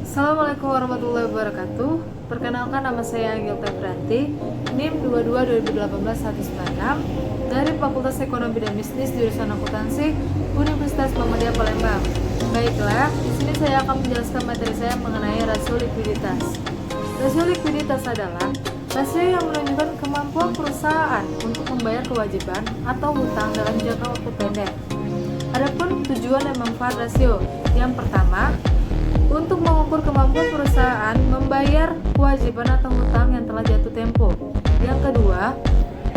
Assalamualaikum warahmatullahi wabarakatuh. Perkenalkan, nama saya Anggil Tefranti, NIM 22-2018-196 dari Fakultas Ekonomi dan Bisnis jurusan Akuntansi Universitas Muhammadiyah Palembang. Baiklah, di sini saya akan menjelaskan materi saya mengenai rasio likuiditas. Rasio likuiditas adalah rasio yang menunjukkan kemampuan perusahaan untuk membayar kewajiban atau hutang dalam jangka waktu pendek. Adapun tujuan dan manfaat rasio, yang pertama, untuk mengukur kemampuan perusahaan membayar kewajiban atau hutang yang telah jatuh tempo. Yang kedua,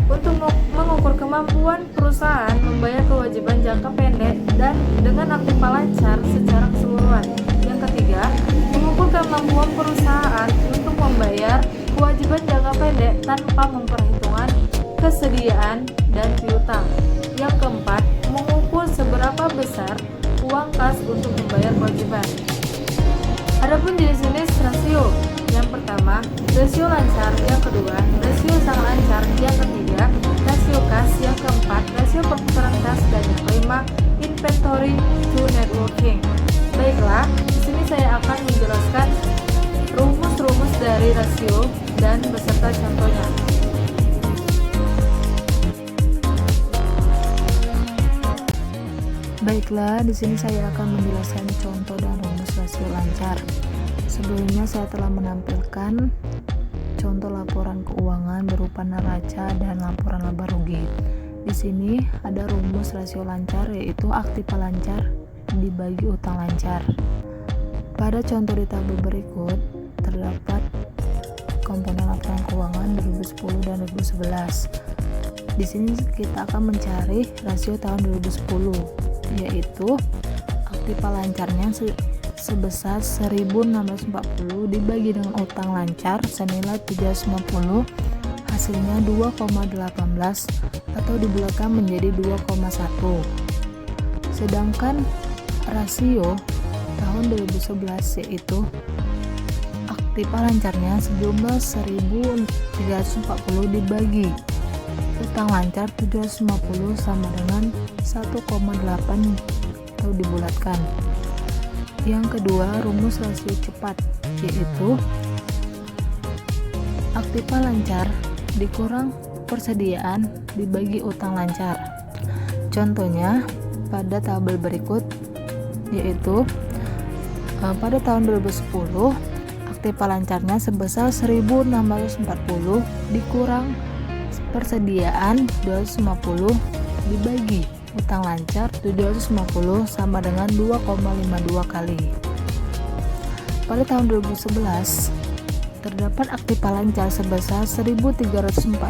untuk mengukur kemampuan perusahaan membayar kewajiban jangka pendek dan dengan aktiva lancar secara keseluruhan. Yang ketiga, mengukur kemampuan perusahaan untuk membayar kewajiban jangka pendek tanpa memperhitungkan kesediaan dan piutang. Yang keempat, mengukur seberapa besar uang kas untuk membayar kewajiban. Adapun jenis-jenis rasio, yang pertama, rasio lancar, yang kedua, rasio sangat lancar, yang ketiga, rasio kas, yang keempat, rasio perputaran kas, dan yang kelima, inventory to net working. Baiklah, di sini saya akan menjelaskan rumus-rumus dari rasio dan beserta contohnya. Baiklah, di sini saya akan menjelaskan contoh dan rumus rasio lancar. Sebelumnya saya telah menampilkan contoh laporan keuangan berupa neraca dan laporan laba rugi. Di sini ada rumus rasio lancar, yaitu aktiva lancar dibagi utang lancar. Pada contoh di tabel berikut terdapat komponen laporan keuangan 2010 dan 2011. Di sini kita akan mencari rasio tahun 2010, yaitu aktiva lancarnya sebesar 1.640 dibagi dengan utang lancar senilai 350, hasilnya 2,18 atau dibulatkan menjadi 2,1. Sedangkan rasio tahun 2011 yaitu aktiva lancarnya sejumlah 1.340 dibagi utang lancar 750 sama dengan 1,8 atau dibulatkan. Yang kedua, rumus rasio cepat, yaitu aktiva lancar dikurang persediaan dibagi utang lancar. Contohnya pada tabel berikut, yaitu pada tahun 2010 aktiva lancarnya sebesar 1.640 dikurang persediaan 250 dibagi utang lancar 750 sama dengan 2,52 kali. Pada tahun 2011 terdapat aktiva lancar sebesar 1.340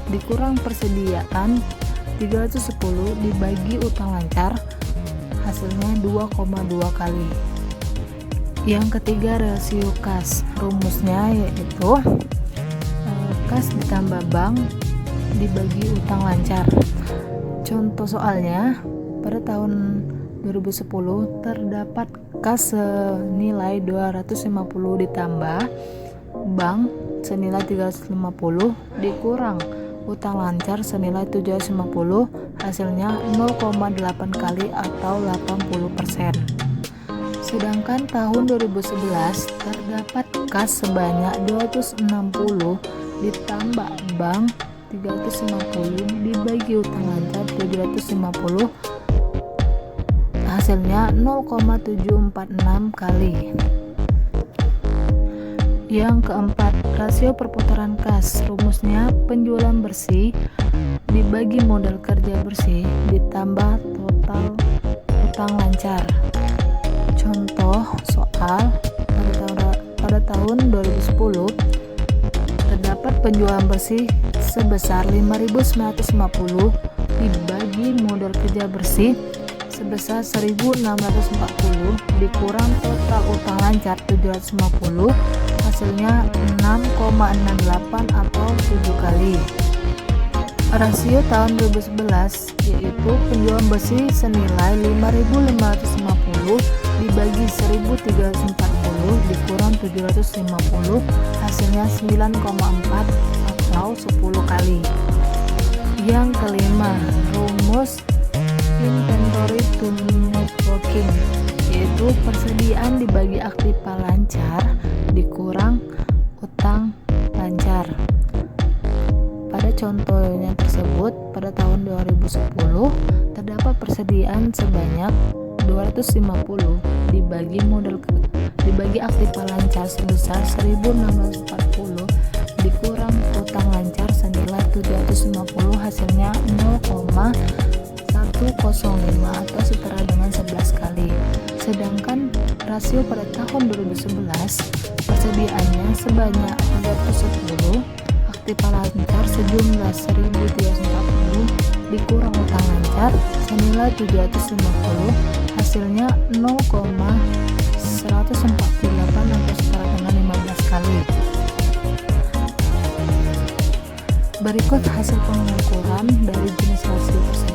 dikurang persediaan 310 dibagi utang lancar, hasilnya 2,2 kali. Yang ketiga, rasio kas. Rumusnya yaitu kas ditambah bank dibagi utang lancar. Contoh soalnya, pada tahun 2010 terdapat kas senilai 250 ditambah bank senilai 350 dikurang utang lancar senilai 750, hasilnya 0,8 kali atau 80%. Sedangkan tahun 2011 terdapat kas sebanyak 260 ditambah bank 350 dibagi utang lancar 750, hasilnya 0,746 kali. Yang keempat, rasio perputaran kas. Rumusnya penjualan bersih dibagi modal kerja bersih ditambah total utang lancar. Contoh soal pada tahun 2010 terdapat penjualan bersih sebesar 5.950 dibagi modal kerja bersih sebesar 1.640 dikurang total utang lancar 750, hasilnya 6,68 atau 7 kali. Rasio tahun 2011 yaitu penjualan bersih senilai 5.550 dibagi 1.340 dikurang 750, hasilnya 9,4 atau 10 kali. Yang kelima, rumus inventory to net working, yaitu persediaan dibagi aktiva lancar dikurang utang lancar. Pada contohnya tersebut, pada tahun 2010 terdapat persediaan sebanyak 250 dibagi aktiva lancar sebesar 1.640 dikurang utang lancar senilai 750, hasilnya 0,105 atau setara dengan 11 kali. Sedangkan rasio pada tahun 2011 persediaannya sebanyak 310 aktiva lancar sejumlah 1.340 dikurang utang lancar senilai 750, hasilnya 0,148 atau setara dengan 15 kali. Berikut hasil pengukuran dari jenis rasio tersebut.